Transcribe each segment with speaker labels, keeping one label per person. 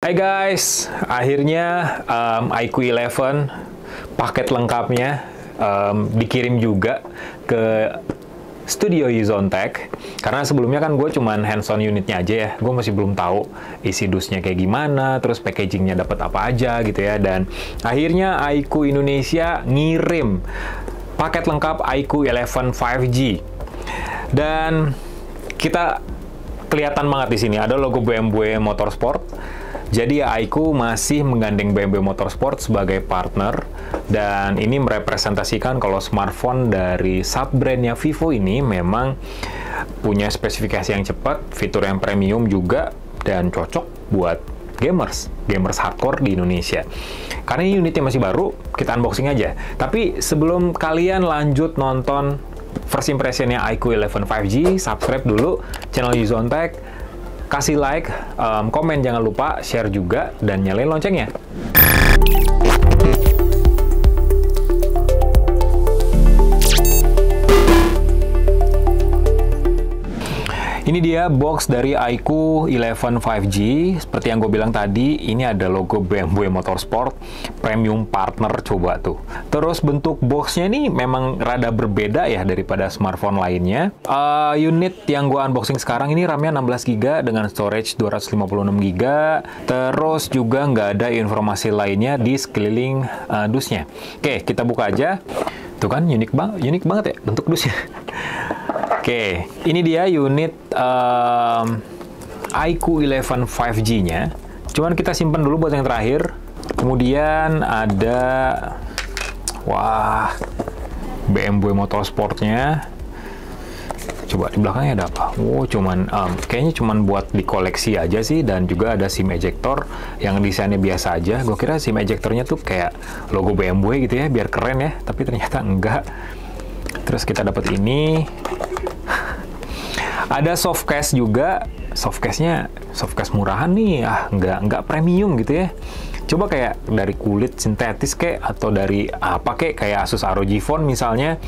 Speaker 1: Hai guys, akhirnya iQOO 11 paket lengkapnya dikirim juga ke studio Yuzontech. Karena sebelumnya kan gue cuman hands-on unitnya aja ya, gue masih belum tahu isi dusnya kayak gimana, terus packagingnya dapat apa aja gitu ya. Dan akhirnya iQOO Indonesia ngirim paket lengkap iQOO 11 5G. Dan kita kelihatan banget di sini ada logo BMW Motorsport. Jadi iQOO masih menggandeng BMW Motorsport sebagai partner, dan ini merepresentasikan kalau smartphone dari sub-brandnya Vivo ini memang punya spesifikasi yang cepat, fitur yang premium juga, dan cocok buat gamers hardcore di Indonesia. Karena ini unitnya masih baru, kita unboxing aja. Tapi sebelum kalian lanjut nonton first impression-nya iQOO 11 5G, subscribe dulu channel Yuzontech, kasih like, komen jangan lupa, share juga, dan nyalain loncengnya. Ini dia box dari iQOO 11 5G. Seperti yang gue bilang tadi, ini ada logo BMW Motorsport, premium partner, coba tuh. Terus bentuk boxnya ini memang rada berbeda ya daripada smartphone lainnya. Unit yang gue unboxing sekarang ini RAM-nya 16GB dengan storage 256GB. Terus juga nggak ada informasi lainnya di sekeliling dusnya. Oke, kita buka aja. Tuh kan, unik banget ya bentuk dusnya. Oke, ini dia unit iQOO 11 5G-nya. Cuman kita simpan dulu buat yang terakhir. Kemudian ada, wah, BMW Motorsport-nya. Coba di belakangnya ada apa? Oh, kayaknya cuman buat dikoleksi aja sih, dan juga ada SIM ejector yang desainnya biasa aja. Gue kira SIM ejectornya tuh kayak logo BMW gitu ya, biar keren ya, tapi ternyata enggak. Terus kita dapat ini. Ada softcase juga, softcase-nya softcase murahan nih, nggak premium gitu ya. Coba kayak dari kulit sintetis atau dari apa kayak Asus ROG Phone misalnya,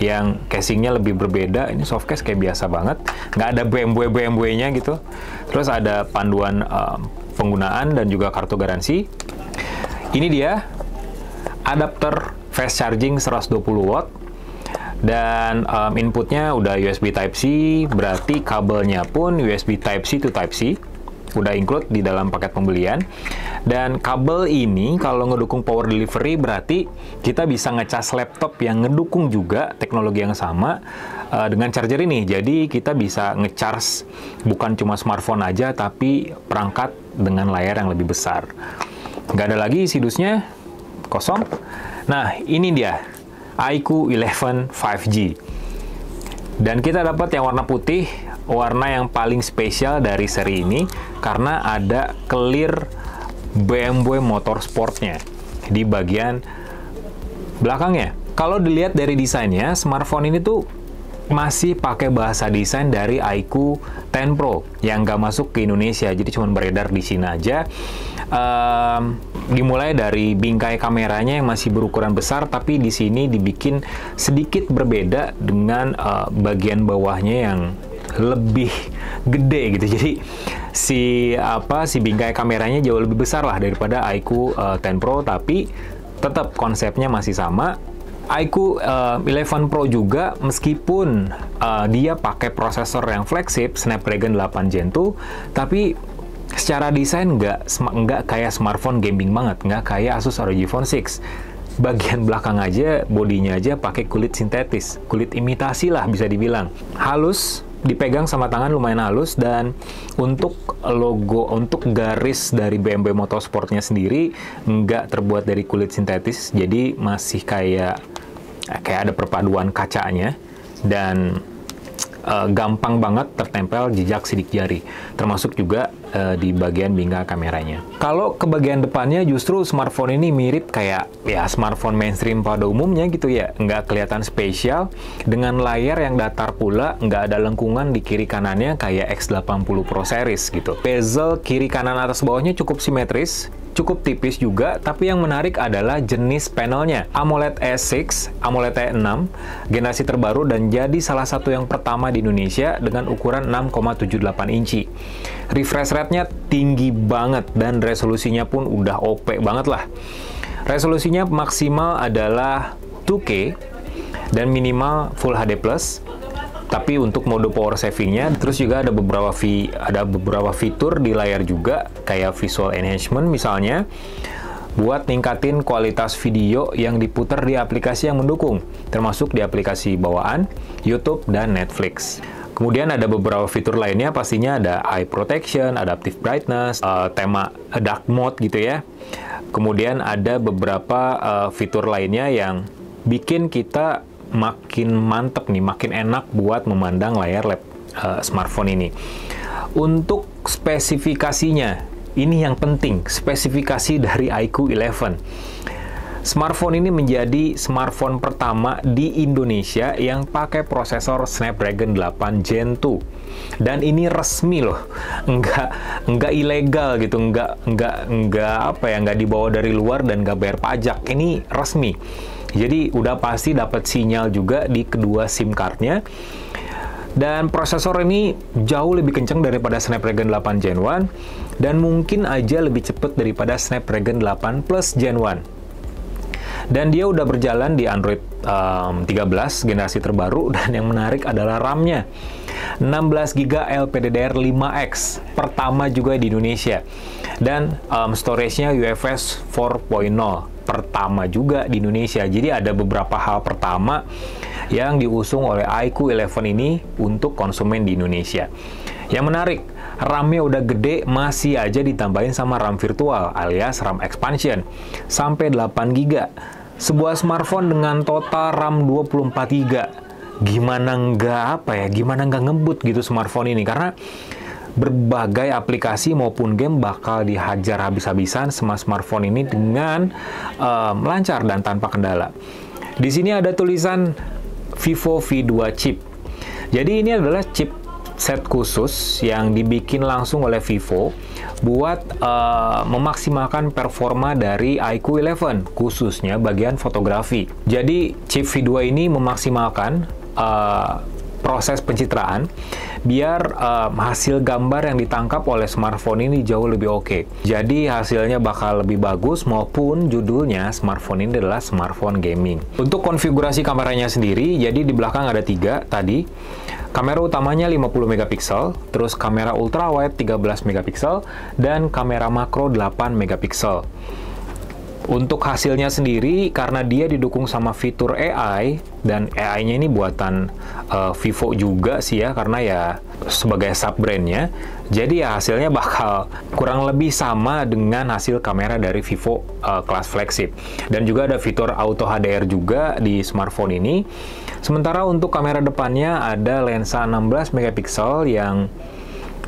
Speaker 1: yang casingnya lebih berbeda. Ini softcase kayak biasa banget, nggak ada BMW-nya gitu. Terus ada panduan penggunaan dan juga kartu garansi. Ini dia, adapter fast charging 120 watt. Dan inputnya udah USB Type-C, berarti kabelnya pun USB Type-C to Type-C, udah include di dalam paket pembelian. Dan kabel ini kalau ngedukung power delivery, berarti kita bisa ngecas laptop yang ngedukung juga teknologi yang sama dengan charger ini. Jadi kita bisa ngecharge bukan cuma smartphone aja, tapi perangkat dengan layar yang lebih besar. Nggak ada lagi isi dusnya, kosong. Nah, ini dia iQOO 11 5G. Dan kita dapat yang warna putih, warna yang paling spesial dari seri ini, karena ada clear BMW Motorsport-nya di bagian belakangnya. Kalau dilihat dari desainnya, smartphone ini tuh masih pakai bahasa desain dari iQOO 10 Pro yang nggak masuk ke Indonesia, jadi cuma beredar di Cina aja. Dimulai dari bingkai kameranya yang masih berukuran besar, tapi di sini dibikin sedikit berbeda dengan bagian bawahnya yang lebih gede gitu. Jadi si bingkai kameranya jauh lebih besar lah daripada iQOO 10 Pro, tapi tetap konsepnya masih sama. iQOO 11 Pro juga, meskipun dia pakai prosesor yang flagship Snapdragon 8 Gen 2, tapi secara desain nggak kayak smartphone gaming banget, nggak kayak Asus ROG Phone 6. Bagian belakang aja, bodinya aja pakai kulit sintetis, kulit imitasi lah bisa dibilang. Halus, dipegang sama tangan lumayan halus, dan untuk logo, untuk garis dari BMW Motorsport-nya sendiri nggak terbuat dari kulit sintetis, jadi masih kayak ada perpaduan kacanya, dan gampang banget tertempel jejak sidik jari, termasuk juga di bagian bingkai kameranya. Kalau ke bagian depannya, justru smartphone ini mirip kayak ya smartphone mainstream pada umumnya gitu ya, nggak kelihatan spesial, dengan layar yang datar pula, nggak ada lengkungan di kiri kanannya kayak X80 Pro series gitu. Bezel kiri kanan atas bawahnya cukup simetris, cukup tipis juga, tapi yang menarik adalah jenis panelnya. AMOLED E6, AMOLED E6, generasi terbaru dan jadi salah satu yang pertama di Indonesia dengan ukuran 6,78 inci. Refresh rate-nya tinggi banget dan resolusinya pun udah OP banget lah. Resolusinya maksimal adalah 2K dan minimal Full HD+. Tapi untuk mode power savingnya, terus juga ada beberapa fitur di layar juga, kayak visual enhancement misalnya, buat ningkatin kualitas video yang diputar di aplikasi yang mendukung, termasuk di aplikasi bawaan, YouTube, dan Netflix. Kemudian ada beberapa fitur lainnya, pastinya ada eye protection, adaptive brightness, tema dark mode gitu ya. Kemudian ada beberapa fitur lainnya yang bikin kita makin mantep nih, makin enak buat memandang layar smartphone ini. Untuk spesifikasinya, ini yang penting, spesifikasi dari iQOO 11. Smartphone ini menjadi smartphone pertama di Indonesia yang pakai prosesor Snapdragon 8 Gen 2. Dan ini resmi loh, enggak ilegal gitu, enggak dibawa dari luar dan enggak bayar pajak. Ini resmi. Jadi udah pasti dapat sinyal juga di kedua SIM card-nya. Dan prosesor ini jauh lebih kencang daripada Snapdragon 8 Gen 1 dan mungkin aja lebih cepat daripada Snapdragon 8 Plus Gen 1. Dan dia udah berjalan di Android 13 generasi terbaru, dan yang menarik adalah RAM-nya. 16GB LPDDR5X, pertama juga di Indonesia. Dan storage-nya UFS 4.0, pertama juga di Indonesia. Jadi ada beberapa hal pertama yang diusung oleh iQOO 11 ini untuk konsumen di Indonesia. Yang menarik, RAM-nya udah gede, masih aja ditambahin sama RAM virtual alias RAM expansion sampai 8GB. Sebuah smartphone dengan total RAM 24GB. Gimana nggak ngebut gitu smartphone ini, karena berbagai aplikasi maupun game bakal dihajar habis-habisan sama smartphone ini dengan lancar dan tanpa kendala. Di sini ada tulisan Vivo V2 chip. Jadi ini adalah chip set khusus yang dibikin langsung oleh Vivo buat memaksimalkan performa dari iQOO 11, khususnya bagian fotografi. Jadi chip V2 ini memaksimalkan proses pencitraan biar hasil gambar yang ditangkap oleh smartphone ini jauh lebih oke. Jadi hasilnya bakal lebih bagus, maupun judulnya smartphone ini adalah smartphone gaming. Untuk konfigurasi kameranya sendiri, jadi di belakang ada 3 tadi. Kamera utamanya 50 megapiksel, terus kamera ultrawide 13 megapiksel, dan kamera makro 8 megapiksel. Untuk hasilnya sendiri, karena dia didukung sama fitur AI, dan AI-nya ini buatan Vivo juga sih ya, karena ya sebagai sub-brandnya, jadi ya hasilnya bakal kurang lebih sama dengan hasil kamera dari Vivo kelas flagship. Dan juga ada fitur Auto HDR juga di smartphone ini. Sementara untuk kamera depannya ada lensa 16 megapiksel yang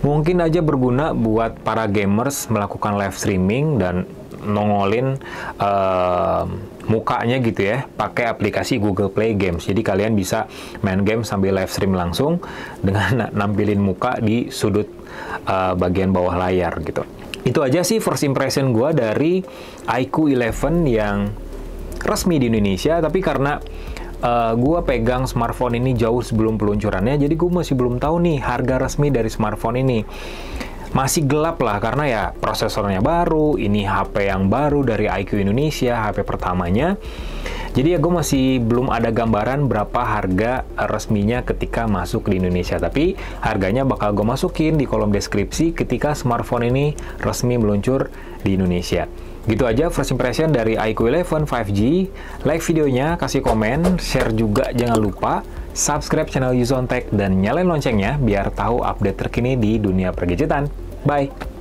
Speaker 1: mungkin aja berguna buat para gamers melakukan live streaming dan nongolin mukanya gitu ya, pakai aplikasi Google Play Games. Jadi kalian bisa main game sambil live stream langsung dengan nampilin muka di sudut bagian bawah layar gitu. Itu aja sih first impression gue dari iQOO 11 yang resmi di Indonesia, tapi karena gue pegang smartphone ini jauh sebelum peluncurannya, jadi gue masih belum tahu nih harga resmi dari smartphone ini. Masih gelap lah, karena ya prosesornya baru, ini HP yang baru dari iQOO Indonesia, HP pertamanya. Jadi ya gue masih belum ada gambaran berapa harga resminya ketika masuk di Indonesia. Tapi harganya bakal gue masukin di kolom deskripsi ketika smartphone ini resmi meluncur di Indonesia. Gitu aja first impression dari iQOO 11 5G. Like videonya, kasih komen, share juga jangan lupa. Subscribe channel Yuzon Tech dan nyalain loncengnya biar tahu update terkini di dunia pergadgetan. Bye!